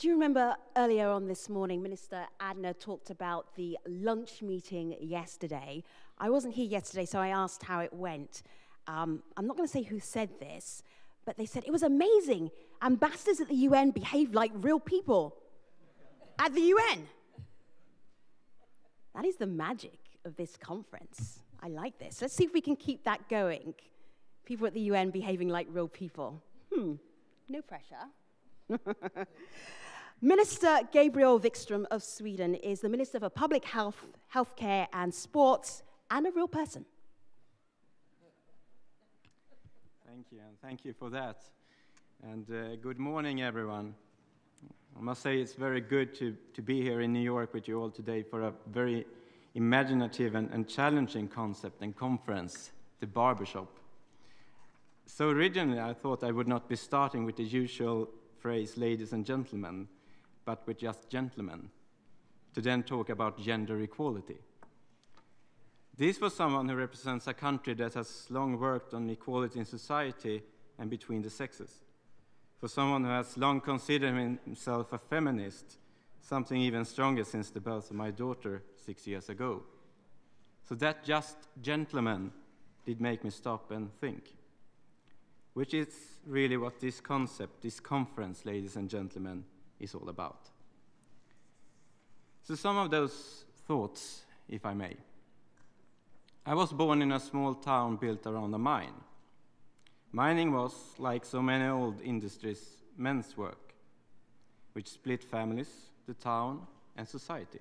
Do you remember earlier on this morning, Minister Adner talked about the lunch meeting yesterday? I wasn't here yesterday, so I asked how it went. I'm not going to say who said this, but they said it was amazing. Ambassadors at the UN behaved like real people at the UN. That is the magic of this conference. I like this. Let's see if we can keep that going. People at the UN behaving like real people. No pressure. Minister Gabriel Wikström of Sweden is the Minister for Public Health, Healthcare and Sports, and a real person. Thank you, and thank you for that. And good morning, everyone. I must say it's very good to be here in New York with you all today for a very imaginative and challenging concept and conference, the Barbershop. So originally I thought I would not be starting with the usual phrase, ladies and gentlemen, but with just gentlemen, to then talk about gender equality. This was someone who represents a country that has long worked on equality in society and between the sexes. For someone who has long considered himself a feminist, something even stronger since the birth of my daughter 6 years ago. So that just gentleman did make me stop and think, which is really what this concept, this conference, ladies and gentlemen, is all about. So some of those thoughts, if I may. I was born in a small town built around a mine. Mining was, like so many old industries, men's work, which split families, the town, and society.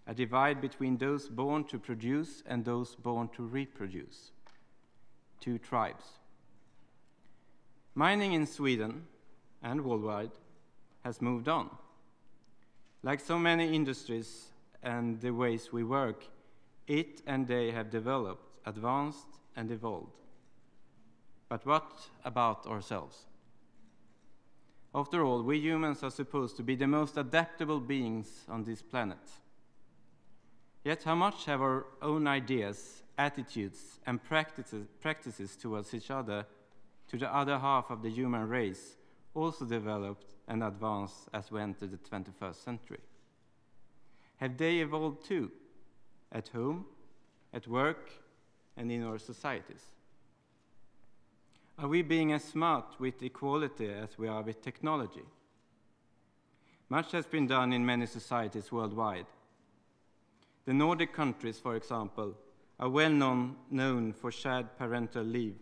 A divide between those born to produce and those born to reproduce. Two tribes. Mining in Sweden and worldwide has moved on. Like so many industries and the ways we work, it and they have developed, advanced, and evolved. But what about ourselves? After all, we humans are supposed to be the most adaptable beings on this planet. Yet how much have our own ideas, attitudes, and practices towards each other, to the other half of the human race, also developed and advanced as we enter the 21st century? Have they evolved too, at home, at work, and in our societies? Are we being as smart with equality as we are with technology? Much has been done in many societies worldwide. The Nordic countries, for example, are well known for shared parental leave.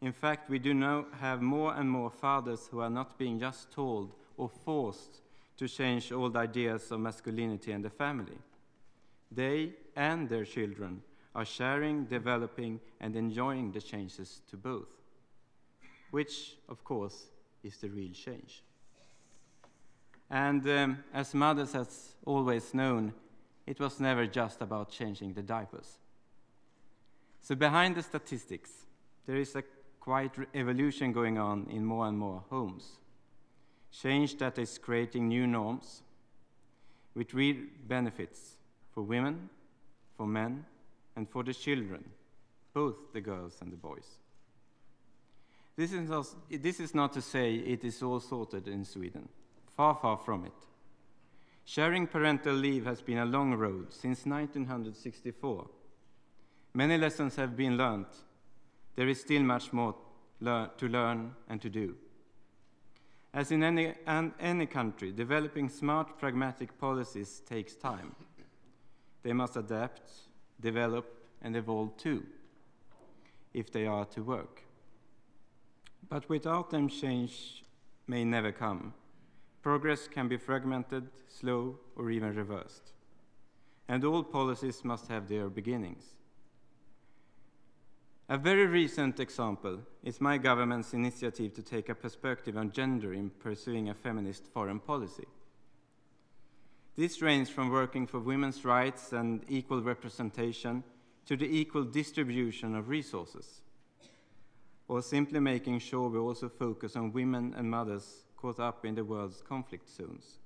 In fact, we do now have more and more fathers who are not being just told or forced to change old ideas of masculinity and the family. They and their children are sharing, developing, and enjoying the changes to both, which, of course, is the real change. And as mothers have always known, it was never just about changing the diapers. So behind the statistics, there is a quiet evolution going on in more and more homes. Change that is creating new norms with real benefits for women, for men, and for the children, both the girls and the boys. This is not to say it is all sorted in Sweden. Far, far from it. Sharing parental leave has been a long road since 1964. Many lessons have been learned. There is still much more to learn and to do. As in any country, developing smart, pragmatic policies takes time. They must adapt, develop, and evolve too, if they are to work. But without them, change may never come. Progress can be fragmented, slow, or even reversed. And all policies must have their beginnings. A very recent example is my government's initiative to take a perspective on gender in pursuing a feminist foreign policy. This ranges from working for women's rights and equal representation to the equal distribution of resources, or simply making sure we also focus on women and mothers caught up in the world's conflict zones.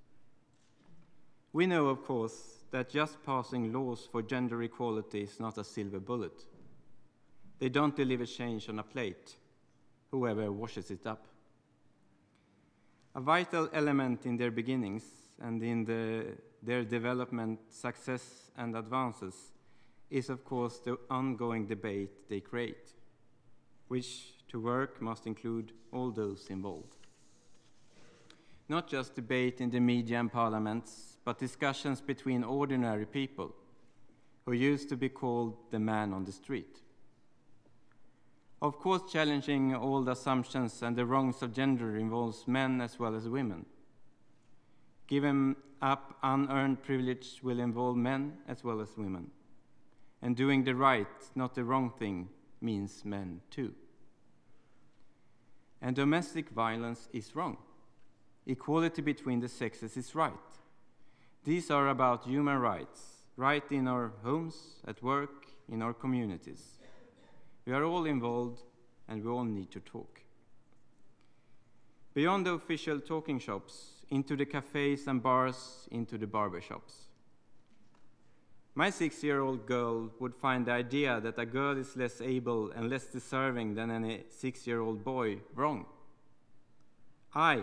We know, of course, that just passing laws for gender equality is not a silver bullet. They don't deliver change on a plate, whoever washes it up. A vital element in their beginnings and in their development, success, and advances is, of course, the ongoing debate they create, which to work must include all those involved. Not just debate in the media and parliaments, but discussions between ordinary people who used to be called the man on the street. Of course, challenging old assumptions and the wrongs of gender involves men as well as women. Giving up unearned privilege will involve men as well as women. And doing the right, not the wrong thing, means men too. And domestic violence is wrong. Equality between the sexes is right. These are about human rights, right in our homes, at work, in our communities. We are all involved, and we all need to talk. Beyond the official talking shops, into the cafes and bars, into the barbershops. My 6-year-old girl would find the idea that a girl is less able and less deserving than any 6-year-old boy wrong. I,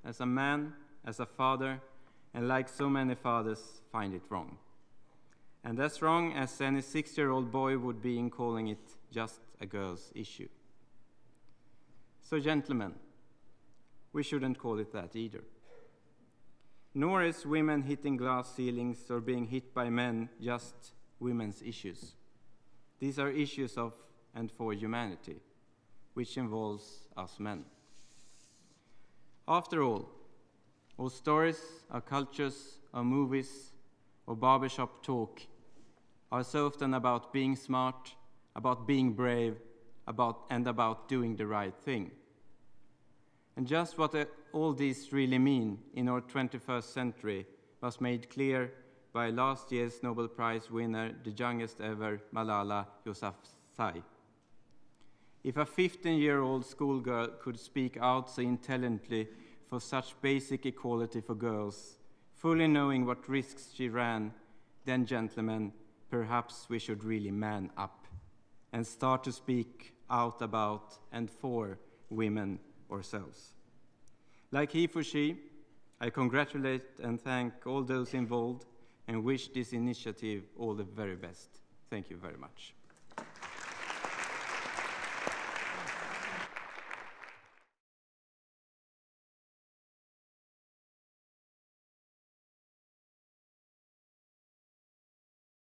as a man, as a father, and like so many fathers, find it wrong. And as wrong as any 6-year-old boy would be in calling it just a girl's issue. So, gentlemen, we shouldn't call it that either. Nor is women hitting glass ceilings or being hit by men just women's issues. These are issues of and for humanity, which involves us men. After all, our stories, our cultures, our movies, our barbershop talk are so often about being smart, about being brave, about doing the right thing. And just what all these really mean in our 21st century was made clear by last year's Nobel Prize winner, the youngest ever, Malala Yousafzai. If a 15-year-old schoolgirl could speak out so intelligently for such basic equality for girls, fully knowing what risks she ran, then, gentlemen, perhaps we should really man up and start to speak out about and for women ourselves. Like he for she, I congratulate and thank all those involved and wish this initiative all the very best. Thank you very much.